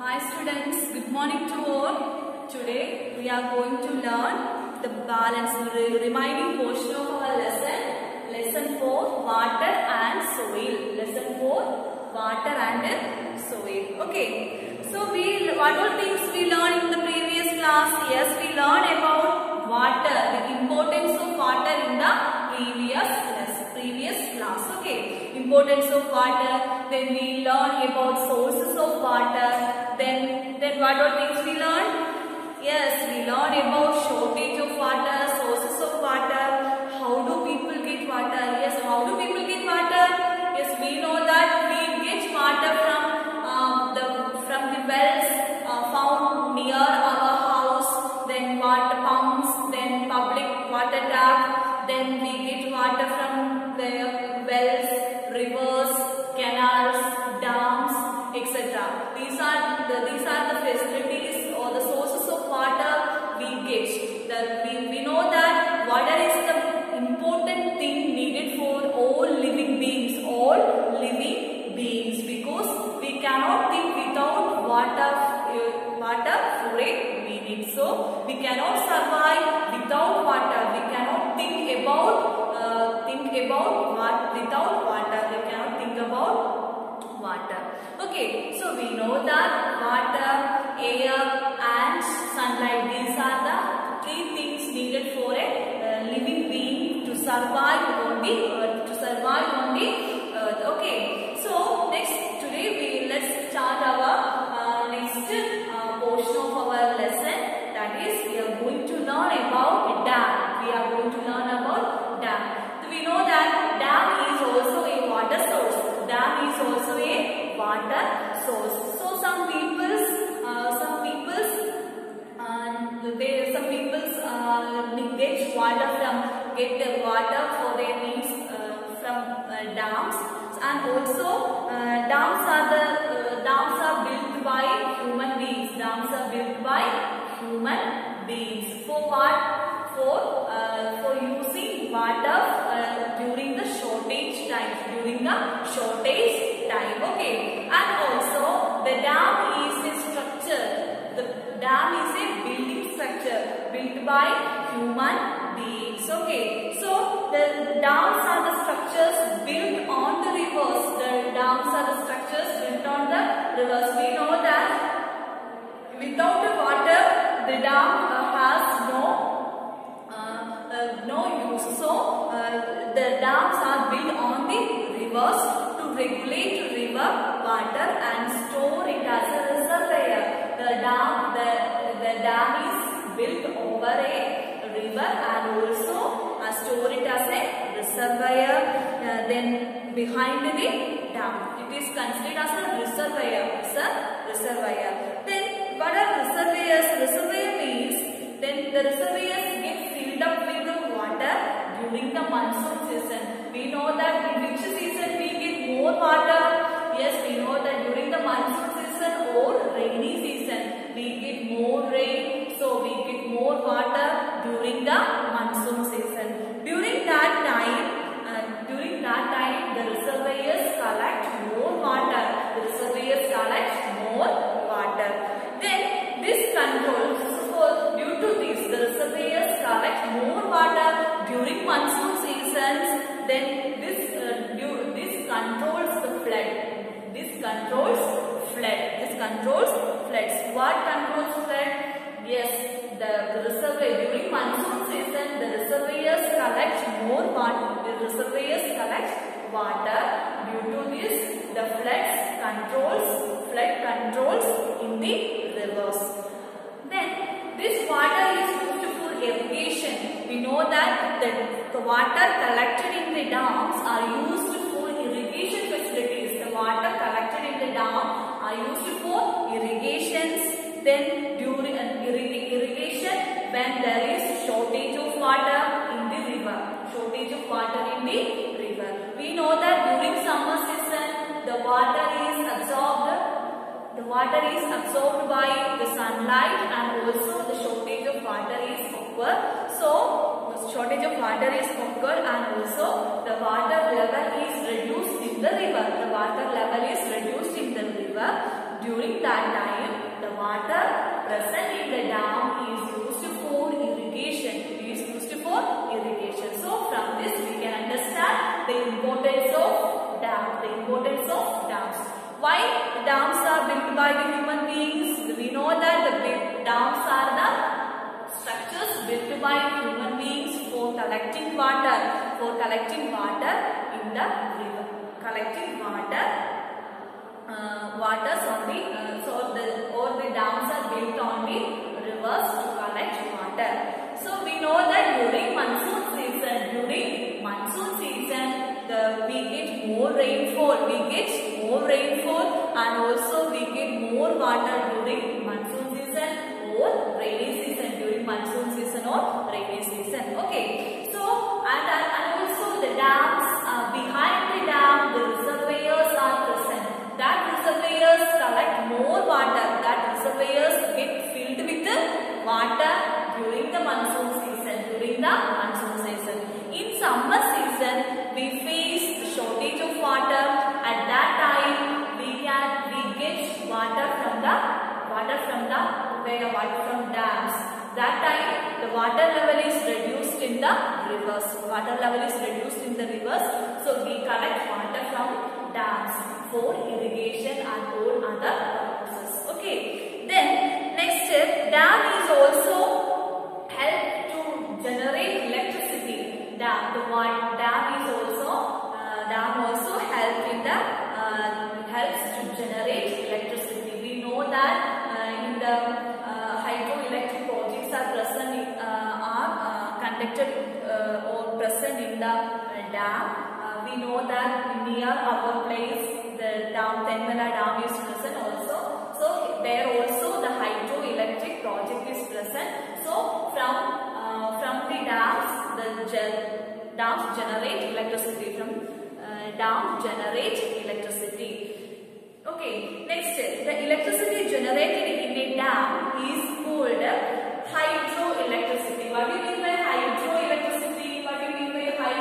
Hi students, good morning to all. Today we are going to learn the balance, remaining portion of our lesson 4, water and soil. Lesson 4, water and soil. Okay, so what all things we learned in the previous class? Yes, we learned about water, the importance of water in the previous class. Okay, importance of water. Then we learn about sources of water. Then what all things we learned? Yes, we learn about shortage of water, sources of water. How do people get water? Yes, how do people get water? Yes, we know that we get water from the wells found near our house. Then water pumps. Then public water tap. Then we get water from the wells, rivers, canals, dams, etc. These are the facilities or the sources of water we get. We know that water is the important thing needed for all living beings, because we cannot think without water for a minute. So we cannot survive without water. We cannot think about without water. We cannot think about water. Okay, so we know that water, air and sunlight, these are the three things needed for a living being to survive on the earth. Okay, so let's start our next portion of our lesson. That is, we are going to learn about dam. We know that dam is also a water source. So some people's get the water for their needs from dams, and also dams are built by human beings. For what? For using water during the shortage time. Okay, and also the dam is a structure. The dam is a building structure built by human beings. Okay, so the dams are the structures built on the rivers. We know that without the water, the dam has no use. So the dams are built on the rivers to regulate river water and store it as a reservoir. The dam is built over a river and also store it as a reservoir. Then behind the dam, it is considered as a reservoir. Then what are reservoirs? Reservoir means then the reservoirs get filled up with the water during the monsoon season. We know that in which season we get more water. Yes, we know that during the monsoon season or rainy season we get more rain, so we get more water during the monsoon season. During that time the reservoirs collect more water. Then this controls, so due to this, the reservoirs collect more water during monsoon seasons. Then this controls the flood. This controls floods. What controls flood? Yes, the reservoir during monsoon season, the reservoirs collect more water. The reservoirs collect water. Due to this, the flood controls in the rivers. Then this water is used for irrigation. We know that the water collected in the dams are used for irrigation facilities. The water collected in the dam are used for irrigations. Then during irrigation, when there is shortage of water in the river. We know that during summer season, the water is absorbed by the sunlight, and also the shortage of water is occurred. So shortage of water is occurred, and also the water level is reduced in the river. During that time, built by the human beings. We know that the big dams are the structures built by human beings for collecting water in the river, collecting waters on the or the dams are built on the rivers to collect water. So we know that during monsoon season, we get more rainfall, and also we get more water during monsoon season or rainy season. Okay. So and also the dams, behind the dam, the reservoirs are present. That reservoirs collect more water. That reservoirs get filled with water during the monsoon season. In summer season, we face shortage of water. At that time, we get water from dams. That time, the water level is reduced in the rivers. So we collect water from dams for irrigation and all other purposes. Okay. Then next step, dam is also help to generate electricity. Dam also helps to generate electricity. We know that in the hydroelectric projects are conducted or present in the dam. We know that near our place the Tenmala Dam is present also. So there also the hydroelectric project is present. So from the dams, dams generate electricity. Okay, next, the electricity generated in a dam is called hydroelectricity. What do you mean by hydroelectricity? Hydroelectricity. What do you mean by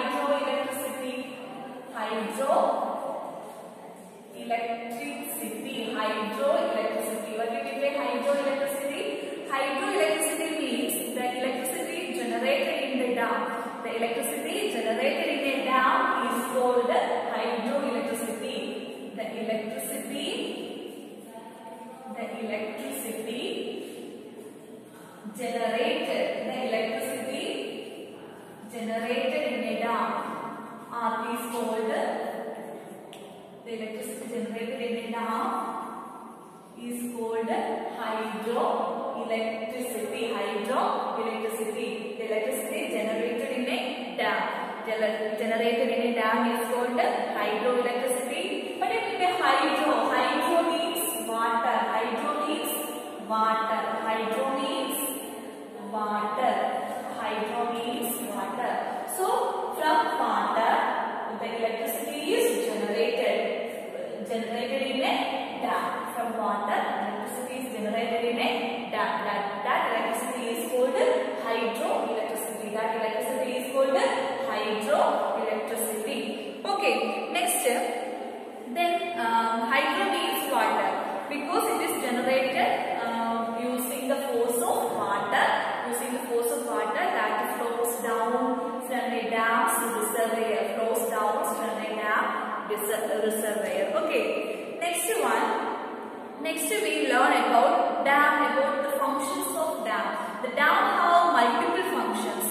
hydroelectricity? Hydroelectricity means the electricity generated in the dam. The electricity generated in a dam is called hydroelectricity. The electricity generated in a dam is called hydroelectricity. The electricity generated in a dam. Is called hydroelectricity. But if hydro means water. So from water, the electricity is generated in a dam. From water, electricity is generated in a dam. That electricity is called hydroelectricity. Okay, next then hydro means water because it is generated using the force of water. That flows down from a dam's reservoir. Okay, next we learn about dam, about the functions of dam. The dam have multiple functions.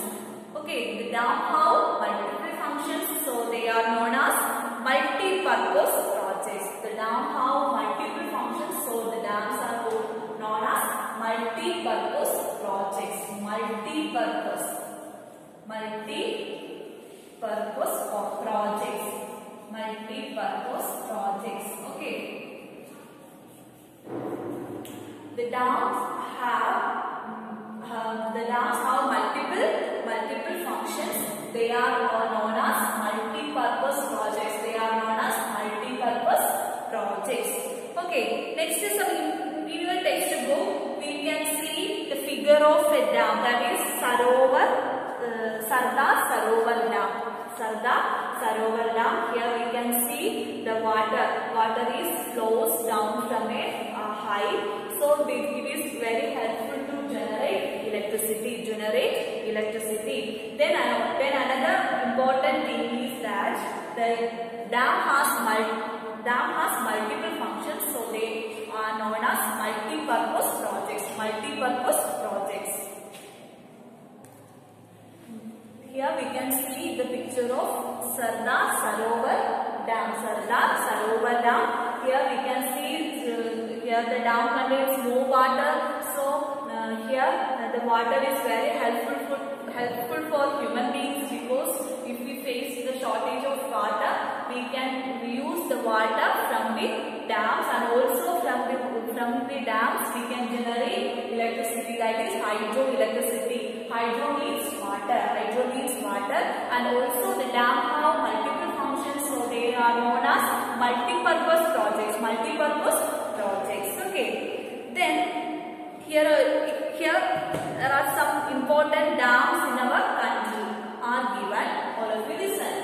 Okay, the dam have multiple functions, so they are known as multi-purpose projects. The dam have multiple functions, so the dams are known as multi-purpose projects. Multi-purpose projects. Okay. The dams have multiple functions. They are known as multi-purpose projects. Okay, next is in your textbook we can see the figure of a dam, that is Sardar Sarovar Dam. Here we can see the water is flows down from a height, so it is very helpful to generate electricity. Then another important thing is that the dam has multiple functions, so they are known Here the dam contains no water, so here the water is very helpful for human beings, because if we face the shortage of water, we can use the water from the dams, and also from the dams we can generate electricity, that is hydroelectricity. Hydro needs water, and also the dam have multiple functions, so they are known as multi-purpose projects. Okay. Then here there are some important dams in our country are given. All of you listen.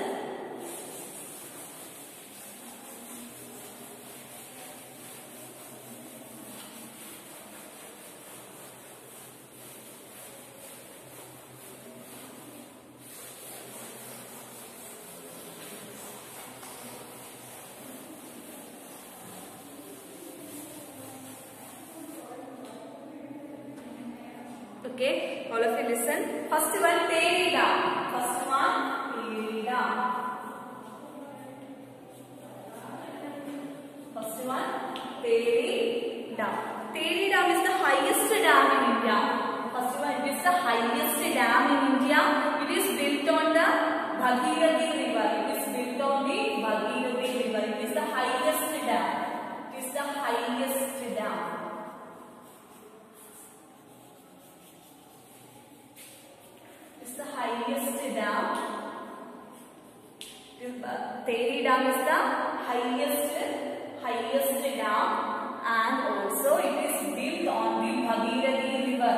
Okay, all of you listen. First one, Teri Dam. Teri Dam is the highest dam in India. First one, it is the highest dam in India. It is built on the Bhagirathi river. It is the highest dam. It's the highest dam. Teri Dam is the highest dam, and also it is built on the Bhagirathi river.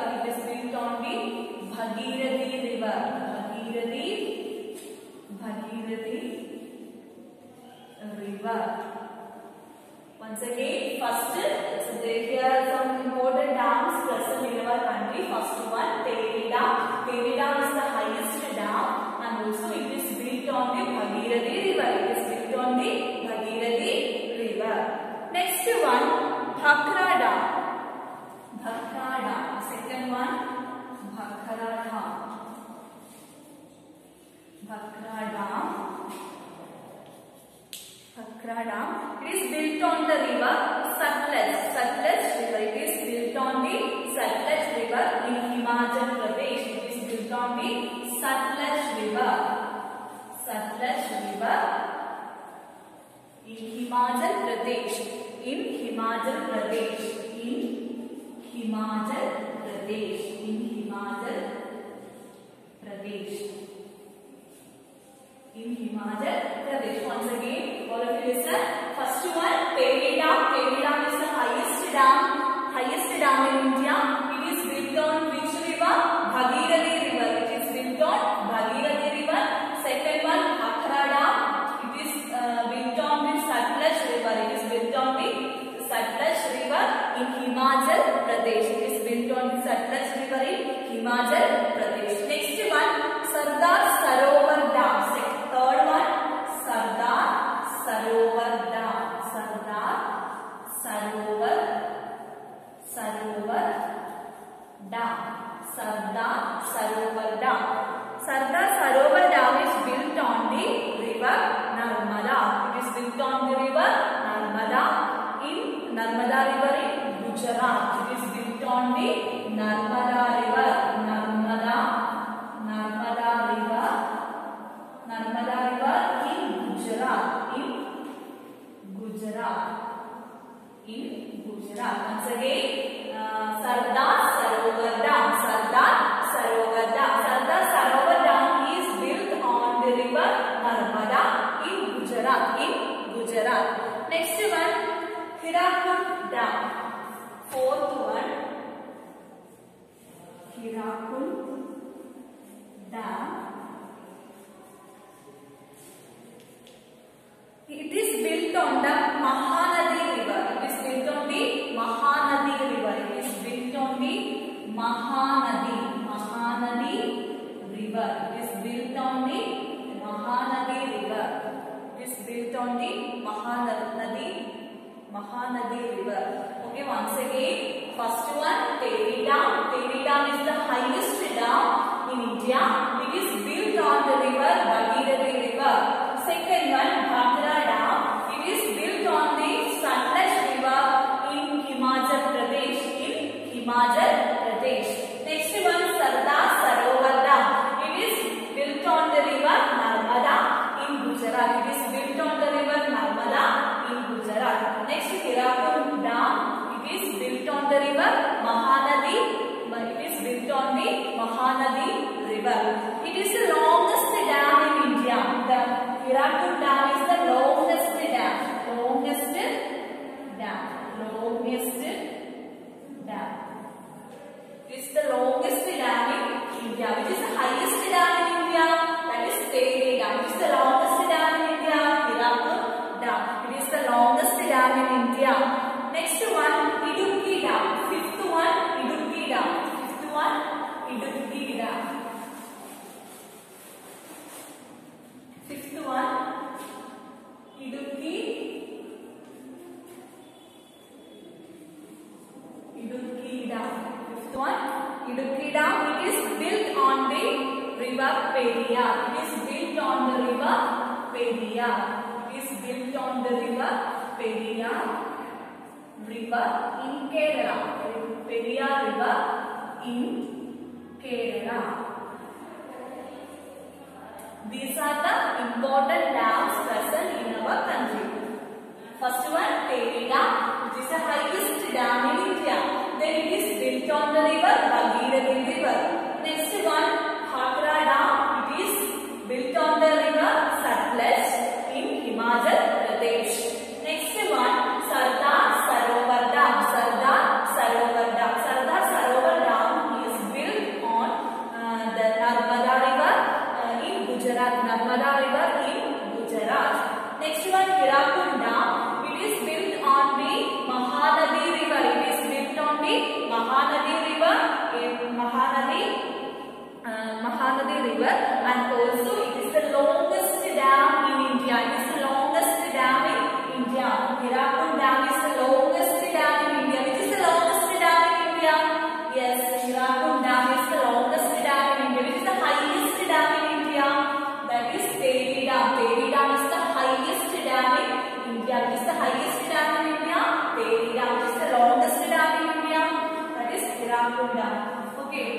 Once again, first, so there are some important dams present in our country. First one, Teri Dam. Teri Dam is the highest dam, and also it is built on the Bhagirathi river. Next one, Bhakra Dam. Second one, Bhakra Dam. It is built on the river Satluj. It is built on the Satluj river in Himachal Pradesh. It is built on the Satluj river in Himachal Pradesh. Once again, all of you listen. First one, Teri Dam. Teri Dam is the highest dam in India. It is built on which river? Bhagirathi river. Second one, Bhakra Dam. It is built on the Satluj river. In Himachal Pradesh. Next one, Sardar Sarovar Dam. Third one, Sardar Sarovar Dam. Sardar Sarovar Dam is built on the river Narmada. It is built on the river Narmada in Gujarat. It is built on the Narmada river. In Gujarat. Once again, Sardar Sarovar Dam. Sardar Sarovar Dam is built on the river Narmada in Gujarat. Next one, Hirakud Dam. Fourth one, Hirakud Dam. It is built on the Mahanadi river. It is built on the Mahanadi river. It is built on the Mahanadi river. It is built on the Mahanadi river. It is built on the Mahanadi river. Okay, once again, first one, Teri Dam. Teri Dam is the highest dam in India. It is built on the river Bhagirathi river. Second one, Bhakra Dam. It is built on the Satluj river in Himachal Hirakud Dam is the longest dam. Longest dam. Longest dam. It is the longest dam in India. Which is the highest dam in India? That is Tehri Dam. Which is the longest dam in India? Hirakud Dam. It is the longest dam in India. Next one, Idukki Dam. Fifth one, Idukki Dam. Fifth one, Idukki Dam. Fifth one, Idukki Dam. Fifth one, Idukki Dam. It is built on the river Periyar. It is built on the river Periyar. It is built on the river Periyar. River in Kerala. Periyar River in Kerala. These are the important dams present in our country. First one, Tehri Dam, which is the highest dam in India. Then it is built on the river Bhagirathi River. Next one, Bhakra Dam. It is built on the river Satluj in Himachal Pradesh. Next one, Sardar Sarovar Dam. Sardar Sarovar Dam. Sardar Sarovar Dam is built on the Narmada River in Gujarat. Narmada River in Gujarat. Next one, Hirakud Dam. It is built on the Mahanadi River. It is built on the Mahanadi River in Mahanadi River, and also it is the longest dam in India. It is the longest dam in India. Hirakud Dam is the longest dam in India. Which is the longest dam in India? Yes, Hirakud Dam is the longest dam in India. Which is the highest dam in India? That is Tehri Dam. Tehri Dam is the highest dam in India. Which is the highest dam in India? Tehri Dam. Which is the longest dam in India? That is Hirakud Dam. Okay.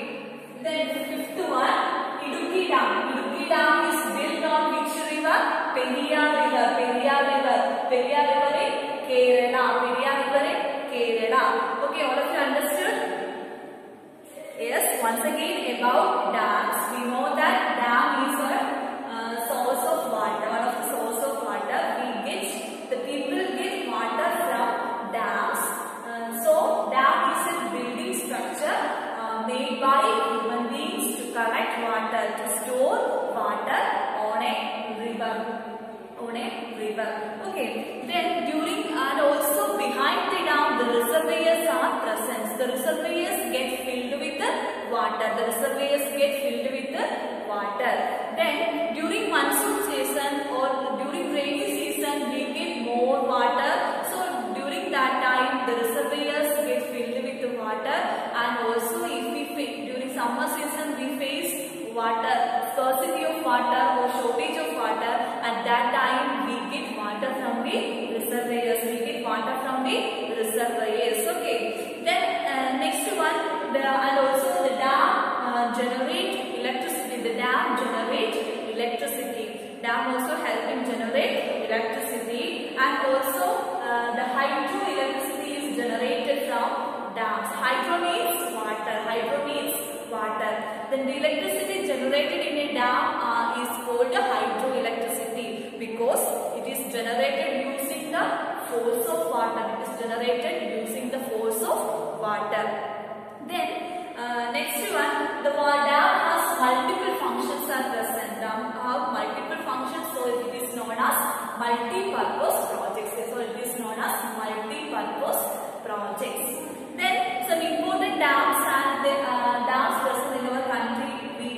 Then fifth one, Idukki Dam. Idukki Dam is built on which river? Periyar River. Periyar River. Periyar River in Kerala. Periyar River in Kerala. Okay, all of you understood? Yes, once again about dams. We know that dam is a source of water. One of the source of water. The people get water from dams. So dam is a building structure made by human beings to collect water, to store water on a river. Okay. Then during and also behind the dam, the reservoirs are present. The reservoirs get filled with the water. The reservoirs get filled with the water. Then during monsoon season or during rainy season, we get more water. So during that time, the reservoirs get filled with the water, and also if we during summer season we face water, scarcity of water or shortage of water. At that time we get water from the reservoirs. Okay. Then next one, and also the dam generate electricity. The dam generate electricity. Dam also help in generate electricity, and also the hydroelectricity is generated from dams. Hydro means water. Then the electricity generated in a dam is called hydroelectricity because it is generated using the force of water. Then next one, the dam has multiple functions are present. Dam have multiple functions, so it is known as multi-purpose projects. Then some important dams and the dams present in our country we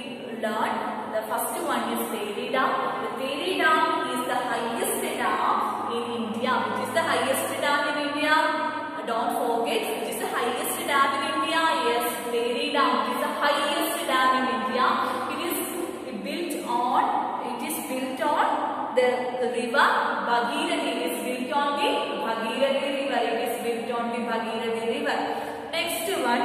learned. The first one is Tehri Dam. The Tehri Dam is the highest dam in India. Which is the highest dam in India? Don't forget, which is the highest dam in India? Yes, Tehri Dam. It is the highest dam in India. It is built on the river Bhagirathi. It is built on the Bhagirathi River. Next one,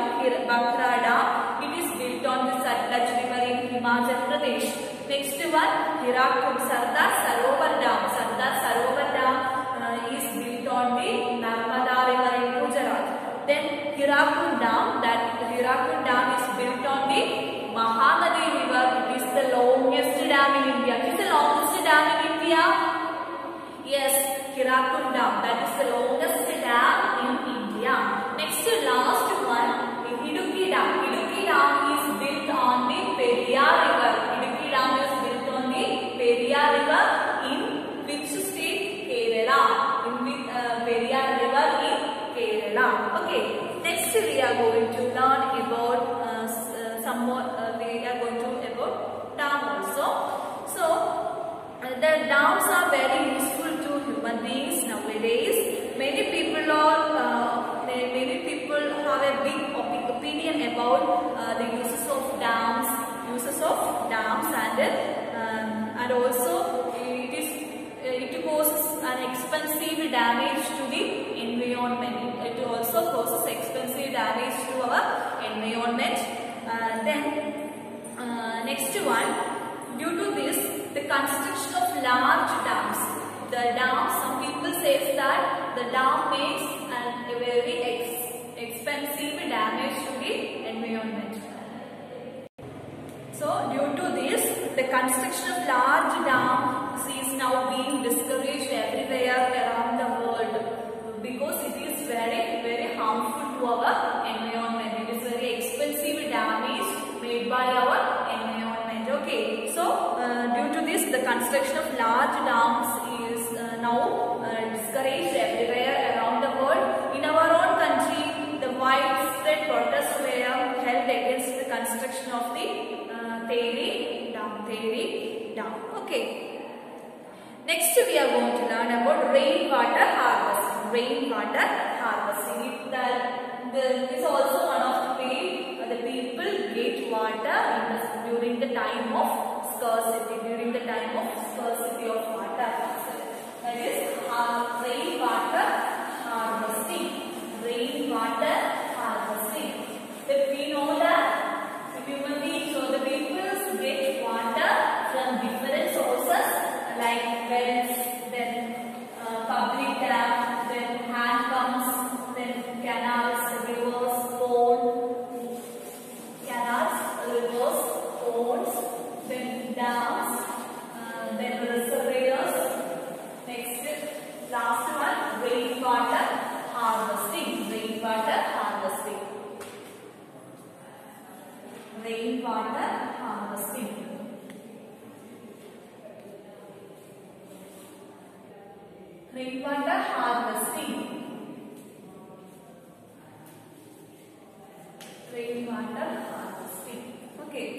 Bhakra Dam. It is built on the Satluj River in Himachal Pradesh. Next one, Hirakud Sardar Sarovar Dam. Is built on the Narmada River in Gujarat. Then Hirakud Dam. That Hirakud Dam is built on the Mahanadi River. It is the longest dam in India. It is the longest dam in India. Hirakud Dam. That is the longest dam in India. Next last one, Idukki Dam. Idukki Dam is built on the Periyar River. Idukki Dam is built on the Periyar River in which state? Kerala. In which Periyar River in Kerala. Okay. Next we are going to learn about some more. We are going to about dam also. So the dams are very useful to human beings nowadays. Many people have a big opinion about the uses of dams, and also it causes an expensive damage to the environment. It also causes expensive damage to our environment. Next one, due to this, the construction of large dams. The dam, some people say that the dam makes a very expensive damage to the environment. So due to this, the construction of large dams is now being discouraged everywhere around the world because it is very harmful to our environment. It is very expensive damage made by our environment. Okay, so due to this, the construction of large dams is now discouraged everywhere around the world. In our own country, the widespread protests were held against the construction of the Tehri Dam. Okay. Next, we are going to learn about rainwater harvesting. Rainwater harvesting. This is also one of the ways the people get water during the time of scarcity. During the time of scarcity of water, that is rainwater harvesting. Rainwater harvesting. If we know that human beings or the people get water from different sources like wells, then public dam, then hand pumps, then canals, rivers, ponds, then dams, then reservoirs. Next, last one, rainwater harvesting. Rainwater harvesting. Rainwater harvesting. Rainwater harvesting. Rainwater harvesting. Okay.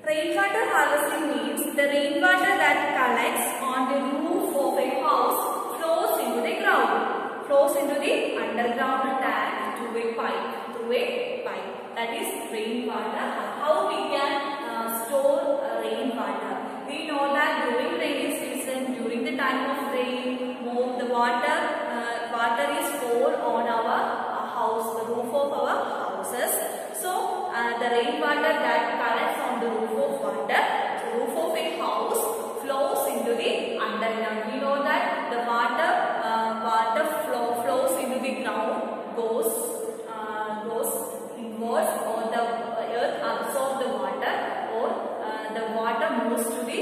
Rainwater harvesting means the rainwater that collects on the roof of a house flows into the ground, flows into the underground tank through a pipe. That is rainwater. How we can store rainwater? We know that during rainy season, during the time of rain, the water is poured on our house, the roof of our houses. So the rainwater that collects on the roof of a house flows into the underground. We know that the water flows into the ground, goes inwards, or the earth absorbs the water, or the water moves to the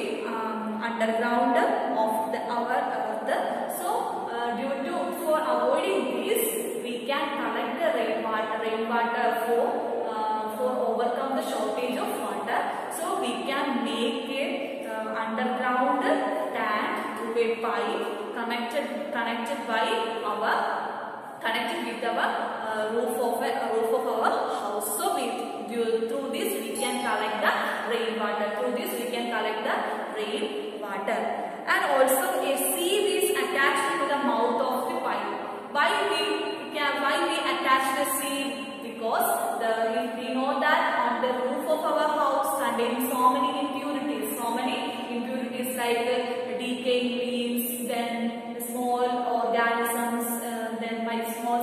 underground of our earth. So for avoiding this, we can collect the rainwater for overcome the shortage of water. So we can make a underground tank through a pipe connected with our roof of our house. So through this we can collect the rainwater. And also a sieve is attached to the mouth of the pipe. Why we attach the sieve? Because we know that on the roof of our house contains so many impurities like decaying leaves, then small organisms, then small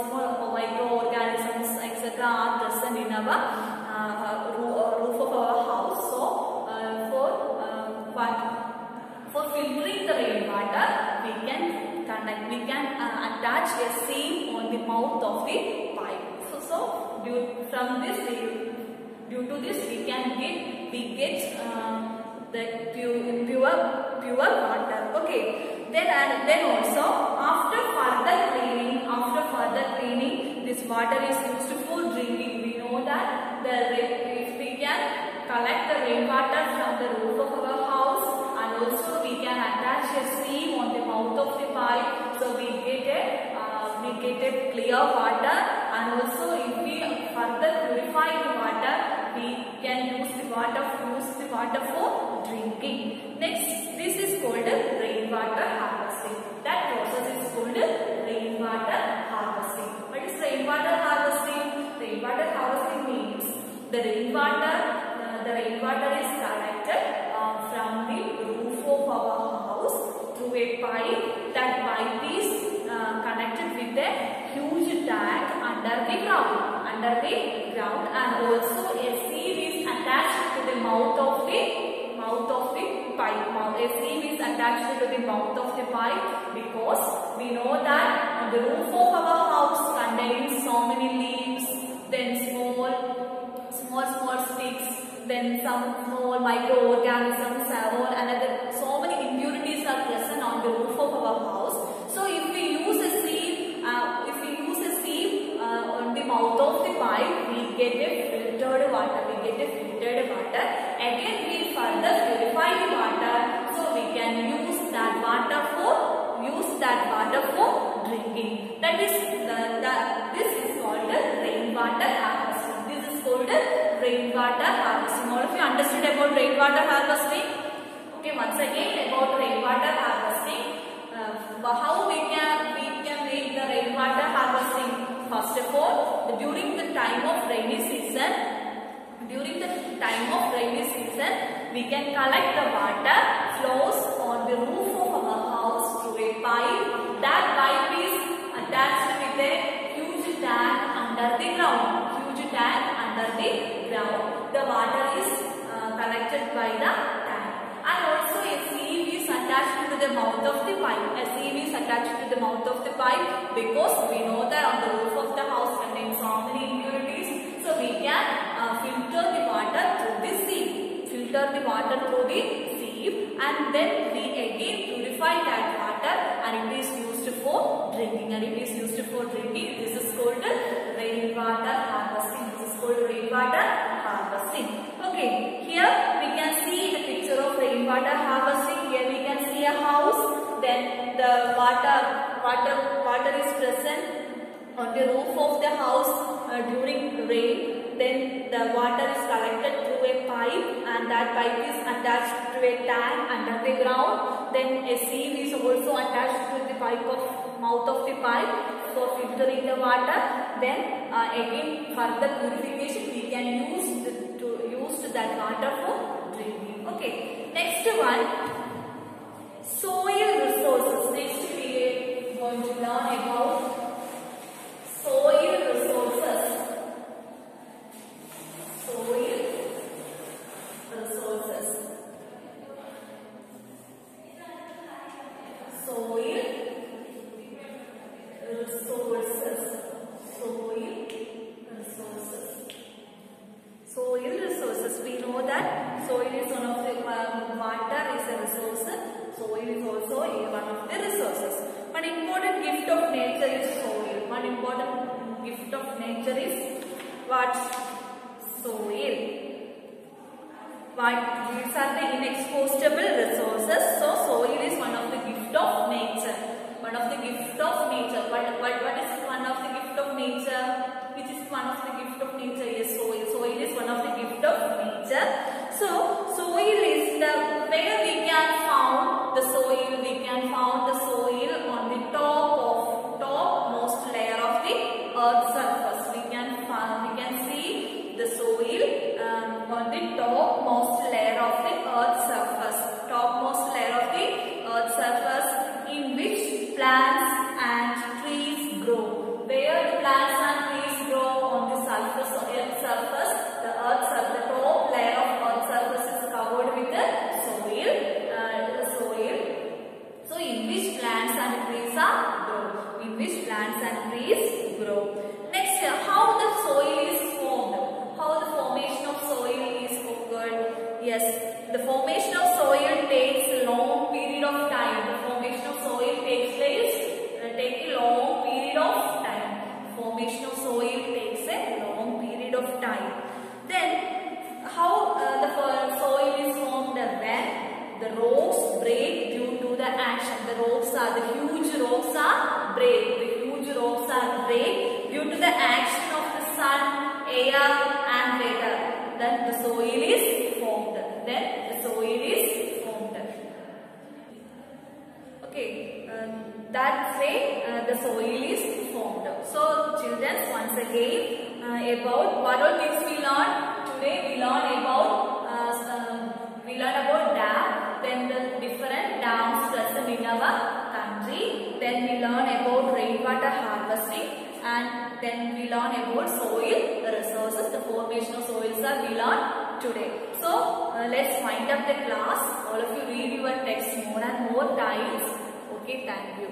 microorganisms, etc. are present in our roof of our house. So for filtering the rainwater, we can attach a sieve on the mouth of the pipe. So due to this we get the pure water. Okay. Then also after further cleaning, this water is used for drinking. We know that if we can collect the rainwater from the roof of our house, and also we can attach a sieve on the mouth of the pipe, so we get a clear water. And also if we further purify the water, we can use the water for drinking. Next, this is called rainwater harvesting. That process is called rainwater harvesting. What is rainwater harvesting? Rainwater harvesting means the rainwater is collected from the roof of our house through a pipe. That pipe is connected with a huge tank under the ground, and also a sieve is attached to the mouth of the pipe. A sieve is attached to the mouth of the pipe because we know that the roof of our house contains so many leaves, then small sticks, then some small microorganisms, so many impurities are present on the roof of our house. So if we use a sieve on the mouth of the pipe, we get a filtered water. Again, we further purify the water, so we can use that water for drinking. This is called rainwater harvesting. This is called rainwater harvesting. All of you understood about rainwater harvesting? Okay, once again about rainwater harvesting. How we can make the rainwater harvesting? First of all, during the time of rainy season, we can collect the water flows on the roof of our house through a pipe. That pipe is attached with a huge tank under the ground. The water is collected by the tank, and also a sieve is attached to the mouth of the pipe. Because we know that on the roof of the house contains so many impurities, so we can filter the water through the sieve. And then we again purify that water, and it is used for drinking. This is called rainwater harvesting. Okay, here we can see the picture of rainwater harvesting. Here we can see a house. Then the water is present on the roof of the house during rain. Then the water is collected through a pipe, and that pipe is attached to a tank under the ground. Then a sieve is also attached to the mouth of the pipe for filtering the water. Then again further purification, we can use that water for drinking. Okay, next one, soil resources. Next we are going to learn about soil resources. We know that soil is one of the water is a resource. Soil is also one of the resources. One important gift of nature is soil. One important gift of nature is what? Soil. These are the inexhaustible resources. So soil is one of the gift of nature. What is one of the gift of nature? Which is one of the gift of nature? Yes, soil. Soil is one of the gift of nature. So soil is where we can found the soil. We can found the soil on the topmost layer of the earth's surface. We can see the soil on the topmost layer of the earth's surface. In which plants and trees grow. Where the plants and trees grow on the surface of earth's surface. The top layer of earth's surface is covered with the soil. So in which plants and trees grow. Next, how the soil is formed. How the formation of soil is soil takes a long period of time. Then how the soil is formed? When the rocks break due to the action. The huge rocks are break. The huge rocks are break due to the action of the sun, air and water. Then the soil is formed. Okay, that way the soil is formed. So children, once again about what all things we learned today. We learned about dam, then the different dams present in our country. Then we learn about rainwater harvesting, and then we learn about soil resources. The formation of soils are we learned today. So let's wind up the class. All of you read your text more and more times. Okay, thank you.